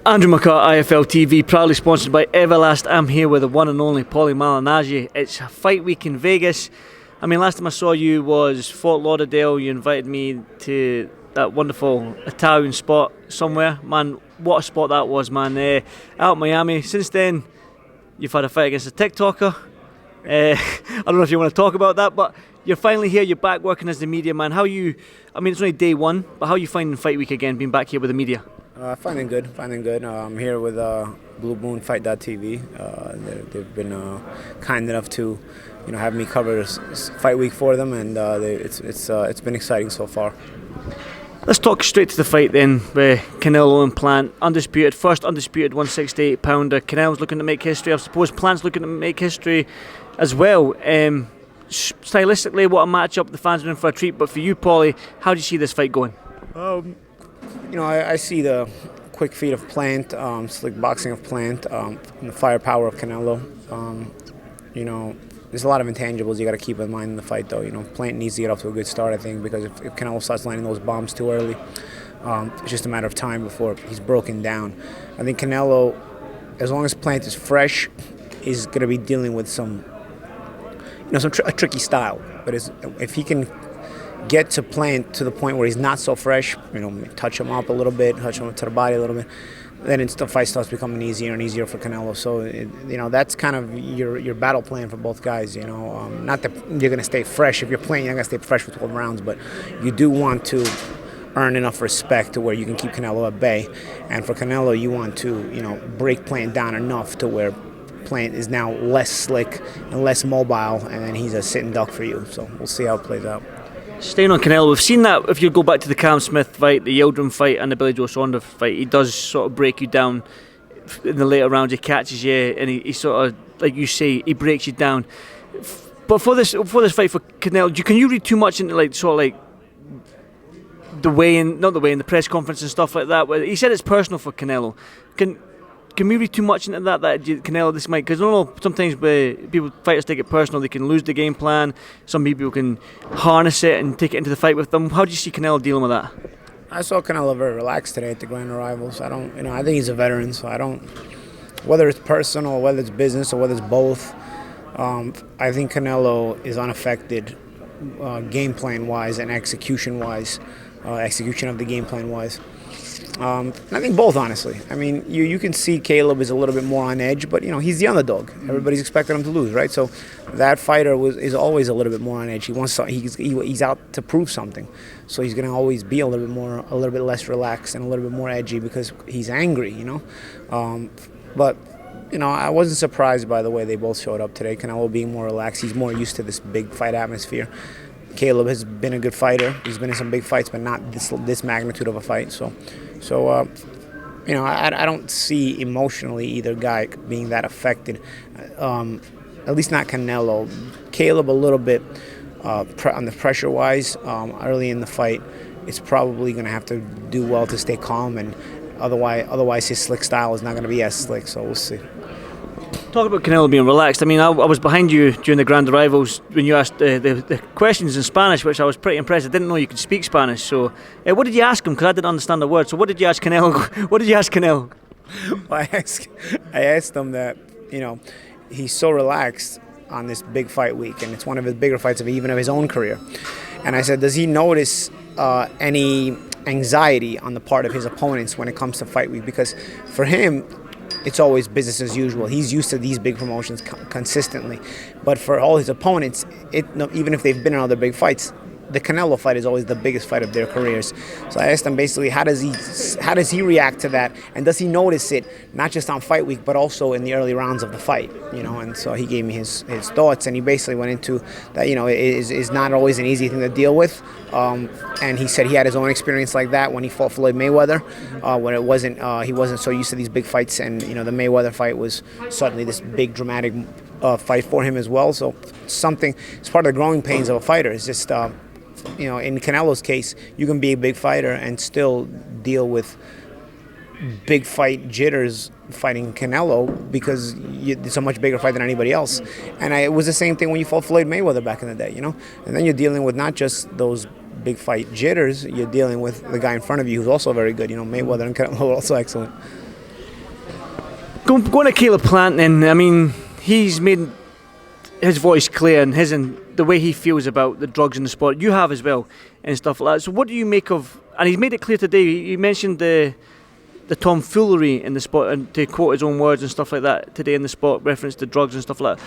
Andrew McCART, IFL TV, proudly sponsored by Everlast. I'm here with the one and only Paulie Malinaggi. It's fight week in Vegas. I mean, last time I saw you was Fort Lauderdale. You invited me to that wonderful Italian spot somewhere. Man, what a spot that was, man. Out in Miami. Since then, you've had a fight against a TikToker. I don't know if you want to talk about that, but you're finally here. You're back working as the media man. How are you? I mean, it's only day one, but how are you finding fight week again, being back here with the media? Finding good. I'm here with BlueMoonFight.tv. They've been kind enough to, have me cover fight week for them, and it's been exciting so far. Let's talk straight to the fight then, with Canelo and Plant. First undisputed 168 pounder. Canelo's looking to make history. I suppose Plant's looking to make history as well. Stylistically, what a matchup. The fans are in for a treat. But for you, Paulie, how do you see this fight going? I see the quick feet of Plant, slick boxing of Plant, and the firepower of Canelo. There's a lot of intangibles you got to keep in mind in the fight, though. Plant needs to get off to a good start, I think, because if Canelo starts landing those bombs too early, it's just a matter of time before he's broken down. I think Canelo, as long as Plant is fresh, is going to be dealing with a tricky style. But if he can get to Plant to the point where he's not so fresh, touch him up a little bit, touch him up to the body a little bit, then the fight starts becoming easier and easier for Canelo. So, that's kind of your battle plan for both guys. Not that you're going to stay fresh. If you're playing, you're not going to stay fresh for 12 rounds, but you do want to earn enough respect to where you can keep Canelo at bay. And for Canelo, you want to, break Plant down enough to where Plant is now less slick and less mobile, and then he's a sitting duck for you. So we'll see how it plays out. Staying on Canelo, we've seen that if you go back to the Cam Smith fight, the Yildirim fight, and the Billy Joe Saunders fight, he does sort of break you down in the later rounds. He catches you, and he sort of, like you say, he breaks you down. But for this fight for Canelo, can you read too much into the press conference and stuff like that? Where he said it's personal for Canelo. Can we read too much into that Canelo, this might, because I don't know, sometimes fighters take it personal, they can lose the game plan, some people can harness it and take it into the fight with them. How do you see Canelo dealing with that? I saw Canelo very relaxed today at the Grand Arrivals. I think he's a veteran, so whether it's personal or whether it's business or whether it's both, I think Canelo is unaffected game plan wise and execution wise, execution of the game plan wise. I think both, honestly. I mean, you can see Caleb is a little bit more on edge, but he's the underdog. Everybody's expecting him to lose, right? So that fighter is always a little bit more on edge. He's out to prove something, so he's going to always be a little bit less relaxed and a little bit more edgy because he's angry, But I wasn't surprised by the way they both showed up today. Canelo being more relaxed, he's more used to this big fight atmosphere. Caleb has been a good fighter. He's been in some big fights, but not this magnitude of a fight. So I don't see emotionally either guy being that affected. At least not Canelo. Caleb a little bit on the pressure-wise early in the fight. It's probably going to have to do well to stay calm, and otherwise his slick style is not going to be as slick. So we'll see. Talk about Canelo being relaxed. I mean, I was behind you during the Grand Arrivals when you asked the questions in Spanish, which I was pretty impressed. I didn't know you could speak Spanish. So, what did you ask him? Because I didn't understand the word. So, what did you ask Canelo? What did you ask Canelo? Well, I asked him that, he's so relaxed on this big fight week, and it's one of his bigger fights of his own career. And I said, does he notice any anxiety on the part of his opponents when it comes to fight week? Because for him, it's always business as usual. He's used to these big promotions consistently. But for all his opponents, even if they've been in other big fights, the Canelo fight is always the biggest fight of their careers. So I asked him basically, how does he react to that, and does he notice it not just on fight week but also in the early rounds of the fight? And so he gave me his thoughts, and he basically went into that. It is not always an easy thing to deal with, and he said he had his own experience like that when he fought Floyd Mayweather, when he wasn't so used to these big fights, and the Mayweather fight was suddenly this big dramatic fight for him as well. So it's part of the growing pains of a fighter. It's just in Canelo's case, you can be a big fighter and still deal with big fight jitters fighting Canelo because it's a much bigger fight than anybody else. And it was the same thing when you fought Floyd Mayweather back in the day, And then you're dealing with not just those big fight jitters, you're dealing with the guy in front of you who's also very good. Mayweather and Canelo are also excellent. Going to Caleb Plant, then. I mean, he's made his voice clear and the way he feels about the drugs in the sport. You have as well, and stuff like that. So what do you make of? And he's made it clear today. He mentioned the tomfoolery in the sport, and to quote his own words and stuff like that today in the sport, reference to drugs and stuff like that.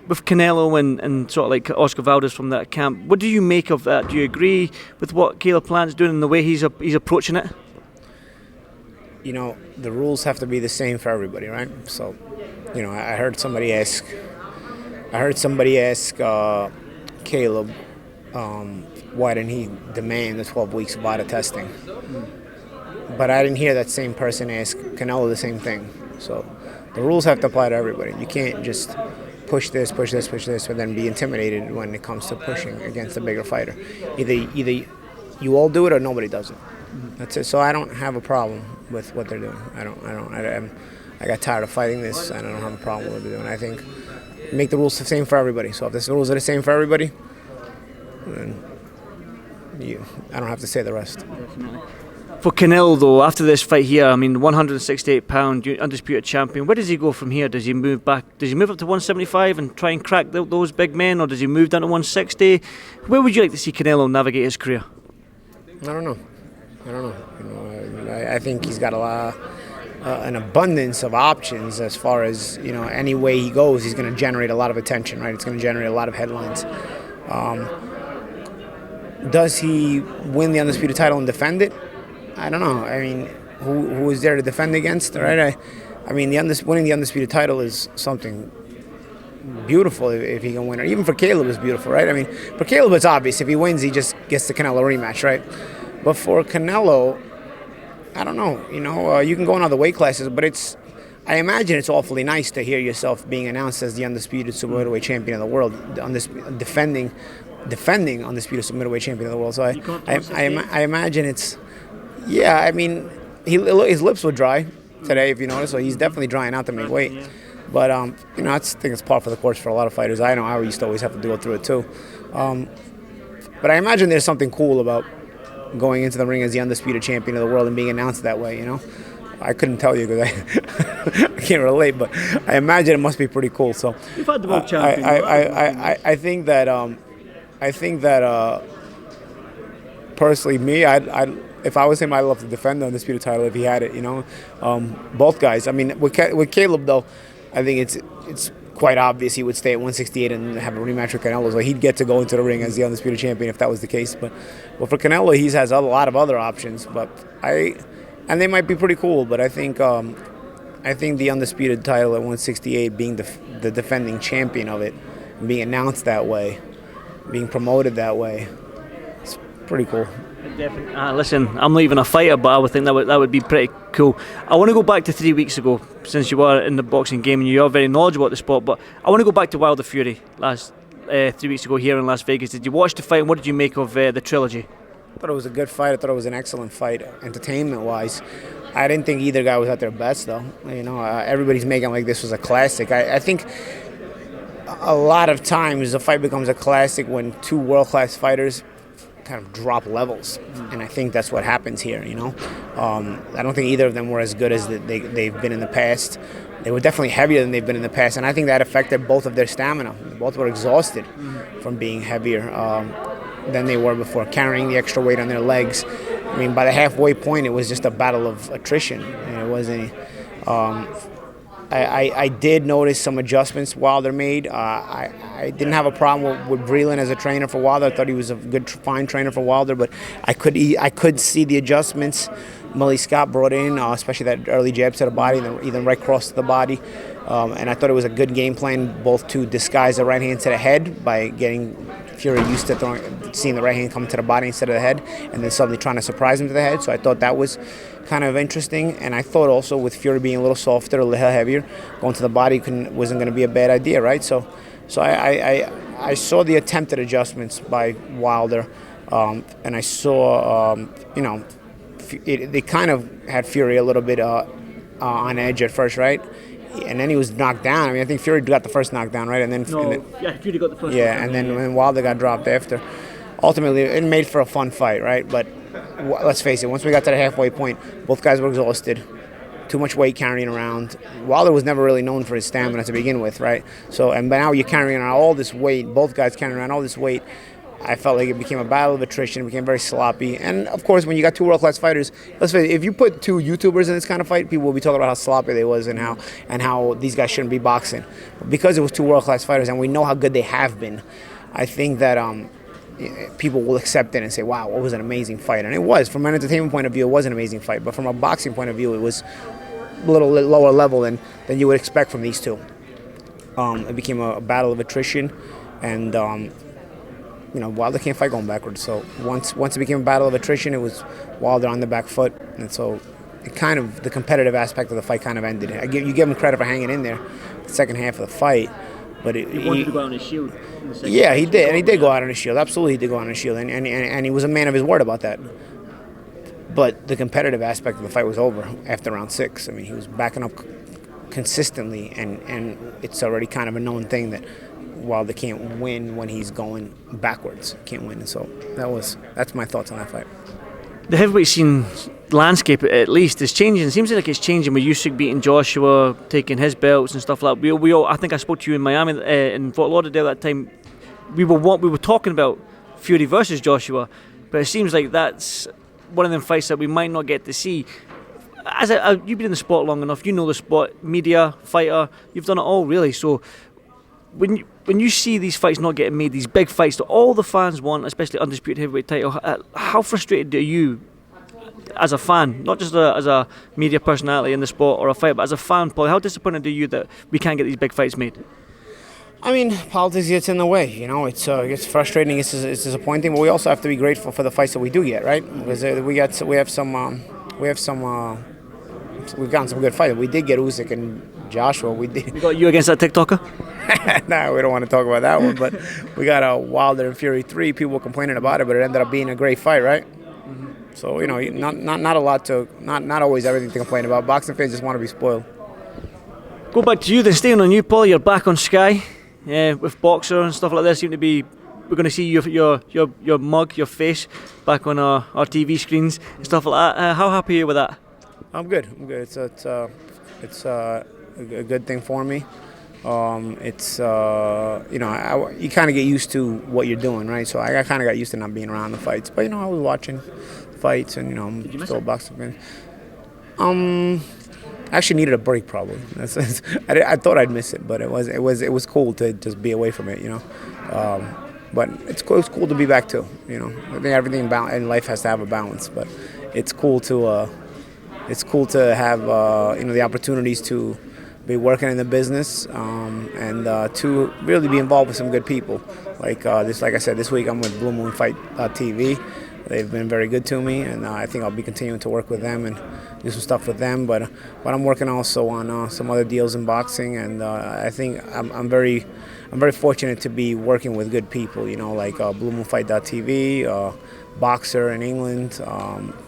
With Canelo and sort of like Oscar Valdez from that camp, what do you make of that? Do you agree with what Caleb Plant's doing and the way he's approaching it? You know, the rules have to be the same for everybody, right? So, you know, I heard somebody ask Caleb, why didn't he demand the 12 weeks of body testing? But I didn't hear that same person ask Canelo the same thing. So the rules have to apply to everybody. You can't just push this, and then be intimidated when it comes to pushing against a bigger fighter. Either you all do it or nobody does it. That's it. So I don't have a problem with what they're doing. I got tired of fighting this, and I don't have a problem with what they're doing. I think make the rules the same for everybody. So if the rules are the same for everybody, then I don't have to say the rest. Definitely. For Canelo, though, after this fight here, I mean, 168-pound undisputed champion. Where does he go from here? Does he move back? Does he move up to 175 and try and crack those big men, or does he move down to 160? Where would you like to see Canelo navigate his career? I don't know. You know, I think he's got an abundance of options as far as, you know, any way he goes, he's going to generate a lot of attention, right? It's going to generate a lot of headlines. Does he win the undisputed title and defend it? I don't know. I mean, who is there to defend against, right? I mean, winning the undisputed title is something beautiful if he can win it. Even for Caleb, it's beautiful, right? I mean, for Caleb, it's obvious. If he wins, he just gets the Canelo rematch, right? But for Canelo, I don't know. You know, you can go in other weight classes, but I imagine it's awfully nice to hear yourself being announced as the undisputed super middleweight champion of the world, defending undisputed super middleweight champion of the world. So I imagine it's. Yeah, I mean, his lips were dry today, if you notice, so he's definitely drying out to make weight. But, you know, I think it's par for the course for a lot of fighters. I know I used to always have to go through it, too. But I imagine there's something cool about going into the ring as the undisputed champion of the world and being announced that way, you know? I couldn't tell you because I can't relate, but I imagine it must be pretty cool. So you've had the world champion. I think that personally, me, if I was him, I'd love to defend the undisputed title if he had it, you know. Both guys. I mean, with Caleb, though, I think it's quite obvious he would stay at 168 and have a rematch with Canelo. So he'd get to go into the ring as the undisputed champion if that was the case. But for Canelo, he has a lot of other options. And they might be pretty cool. But I think the undisputed title at 168, being the defending champion of it, being announced that way, being promoted that way, it's pretty cool. Definitely. Listen, I'm not even a fighter, but I would think that would be pretty cool. I want to go back to 3 weeks ago, since you were in the boxing game and you are very knowledgeable about the sport. But I want to go back to Wilder Fury last 3 weeks ago here in Las Vegas. Did you watch the fight, and what did you make of the trilogy? I thought it was a good fight. I thought it was an excellent fight, entertainment-wise. I didn't think either guy was at their best, though. You know, everybody's making like this was a classic. I think a lot of times a fight becomes a classic when two world-class fighters kind of drop levels, and I think that's what happens here, you know. I don't think either of them were as good as they've been in the past. They were definitely heavier than they've been in the past, and I think that affected both of their stamina. Both were exhausted from being heavier than they were before, carrying the extra weight on their legs. I mean, by the halfway point, it was just a battle of attrition, and it wasn't. I did notice some adjustments Wilder made. I didn't have a problem with Breland as a trainer for Wilder. I thought he was a good, fine trainer for Wilder, but I could see the adjustments Millie Scott brought in, especially that early jab to the body, and then right cross to the body. And I thought it was a good game plan, both to disguise the right hand to the head by getting Fury used to seeing the right hand come to the body instead of the head, and then suddenly trying to surprise him to the head. So I thought that was kind of interesting. And I thought also with Fury being a little softer, a little heavier, going to the body wasn't going to be a bad idea, right? So I saw the attempted adjustments by Wilder, and I saw, they kind of had Fury a little bit on edge at first, right? And then he was knocked down. I mean, I think Fury got the first knockdown, right? And then Fury got the first. Yeah, knockdown, and then when Wilder got dropped after, ultimately it made for a fun fight, right? But let's face it, once we got to the halfway point, both guys were exhausted. too much weight carrying around. Wilder was never really known for his stamina to begin with, right? So, but now you're carrying around all this weight, both guys carrying around all this weight. I felt like it became a battle of attrition. It became very sloppy. And, of course, when you got two world-class fighters, let's face it, if you put two YouTubers in this kind of fight, people will be talking about how sloppy they was and how these guys shouldn't be boxing. Because it was two world-class fighters and we know how good they have been, I think that people will accept it and say, wow, it was an amazing fight. And it was. From an entertainment point of view, it was an amazing fight. But from a boxing point of view, it was a little lower level than you would expect from these two. It became a battle of attrition. And... Wilder can't fight going backwards. So once it became a battle of attrition, it was Wilder on the back foot, and so the competitive aspect of the fight kind of ended. You give him credit for hanging in there, the second half of the fight, but he wanted to go out on his shield. Yeah, he did, and he did go out on his shield. Absolutely, he did go out on his shield, and he was a man of his word about that. But the competitive aspect of the fight was over after round 6. I mean, he was backing up consistently, and it's already kind of a known thing that Wilder can't win when he's going backwards. Can't win. And so that's my thoughts on that fight. The heavyweight scene landscape, at least, is changing. It seems like it's changing with Usyk beating Joshua, taking his belts and stuff like that. We all, I think I spoke to you in Miami, in Fort Lauderdale that time. We were talking about Fury versus Joshua, but it seems like that's one of them fights that we might not get to see. You've been in the sport long enough. You know the sport, media, fighter. You've done it all, really. So when you see these fights not getting made, these big fights that all the fans want, especially undisputed heavyweight title, how frustrated are you as a fan, not just as a media personality in the sport or a fighter, but as a fan, Paulie, how disappointed are you that we can't get these big fights made? I mean, politics gets in the way. It's frustrating. It's disappointing, but we also have to be grateful for the fights that we do get, right? Because we've gotten some good fights. We did get Usyk and Joshua. We got you against that TikToker? Nah, we don't want to talk about that one. But we got a Wilder and Fury 3. People were complaining about it, but it ended up being a great fight, right? Mm-hmm. So not a lot to not always everything to complain about. Boxing fans just want to be spoiled. Go back to you then. Staying on you, Paulie. You're back on Sky, with Boxer and stuff like that. We're going to see your mug, your face, back on our TV screens and stuff like that. How happy are you with that? I'm good. It's a good thing for me. You kind of get used to what you're doing, right? So I kind of got used to not being around the fights. But I was watching fights, and I'm still a boxing fan. I actually needed a break, probably. I thought I'd miss it, but it was cool to just be away from it, But it's cool to be back too, I think everything in life has to have a balance, but it's cool to have the opportunities to be working in the business and to really be involved with some good people. Like I said, this week I'm with Blue Moon Fight TV. They've been very good to me, and I think I'll be continuing to work with them and do some stuff with them. But I'm working also on some other deals in boxing, and I think I'm very fortunate to be working with good people. Like Blue Moon Fight TV. Boxer in England,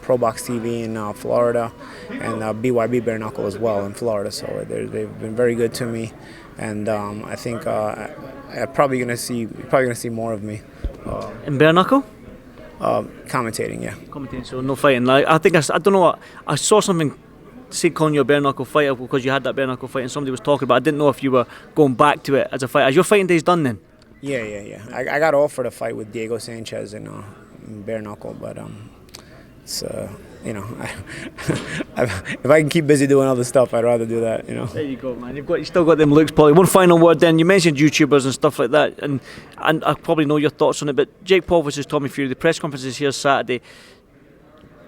Pro Box TV in Florida, and BYB Bare Knuckle as well in Florida. So they've been very good to me, and I think I'm probably gonna see more of me. In Bare Knuckle? Commentating, yeah. Commentating, so no fighting. I don't know what I saw something say calling you a bare knuckle fighter because you had that bare knuckle fight and somebody was talking about. I didn't know if you were going back to it as a fighter. Is your fighting days done then? Yeah. I got offered a fight with Diego Sanchez in bare knuckle, but it's if I can keep busy doing other stuff, I'd rather do that. There you go, man. You still got them looks, Paulie. One final word then. You mentioned YouTubers and stuff like that, and I probably know your thoughts on it. But Jake Paul versus Tommy Fury. The press conference is here Saturday.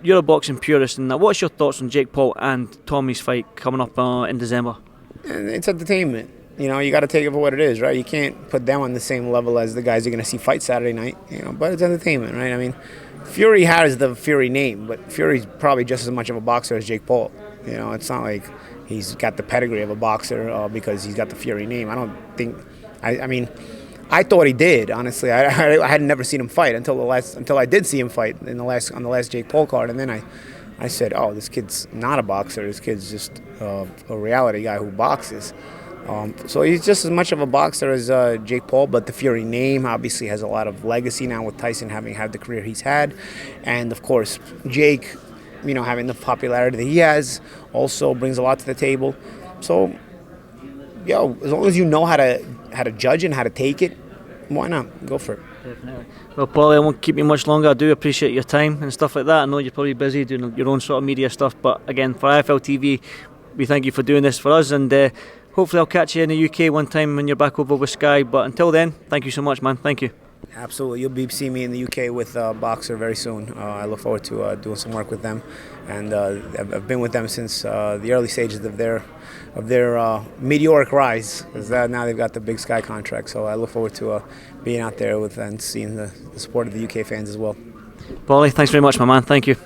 You're a boxing purist, and what's your thoughts on Jake Paul and Tommy's fight coming up in December? And it's entertainment. You got to take it for what it is, right? You can't put them on the same level as the guys you're going to see fight Saturday night, but it's entertainment, right? I mean, Fury has the Fury name, but Fury's probably just as much of a boxer as Jake Paul. It's not like he's got the pedigree of a boxer because he's got the Fury name. I don't think, I mean, I thought he did, honestly. I had never seen him fight until I did see him fight on the last Jake Paul card, and then I said, oh, this kid's not a boxer. This kid's just a reality guy who boxes. So he's just as much of a boxer as Jake Paul, but the Fury name obviously has a lot of legacy now with Tyson having had the career he's had. And, of course, Jake, having the popularity that he has also brings a lot to the table. So, as long as you know how to judge and how to take it, why not? Go for it. Definitely. Well, Paulie, I won't keep you much longer. I do appreciate your time and stuff like that. I know you're probably busy doing your own sort of media stuff, but again, for IFL TV, we thank you for doing this for us, and hopefully I'll catch you in the UK one time when you're back over with Sky. But until then, thank you so much, man. Thank you. Absolutely. You'll be seeing me in the UK with Boxer very soon. I look forward to doing some work with them, and I've been with them since the early stages of their meteoric rise, because now they've got the big Sky contract. So I look forward to being out there with and seeing the support of the UK fans as well. Paulie, thanks very much, my man. Thank you.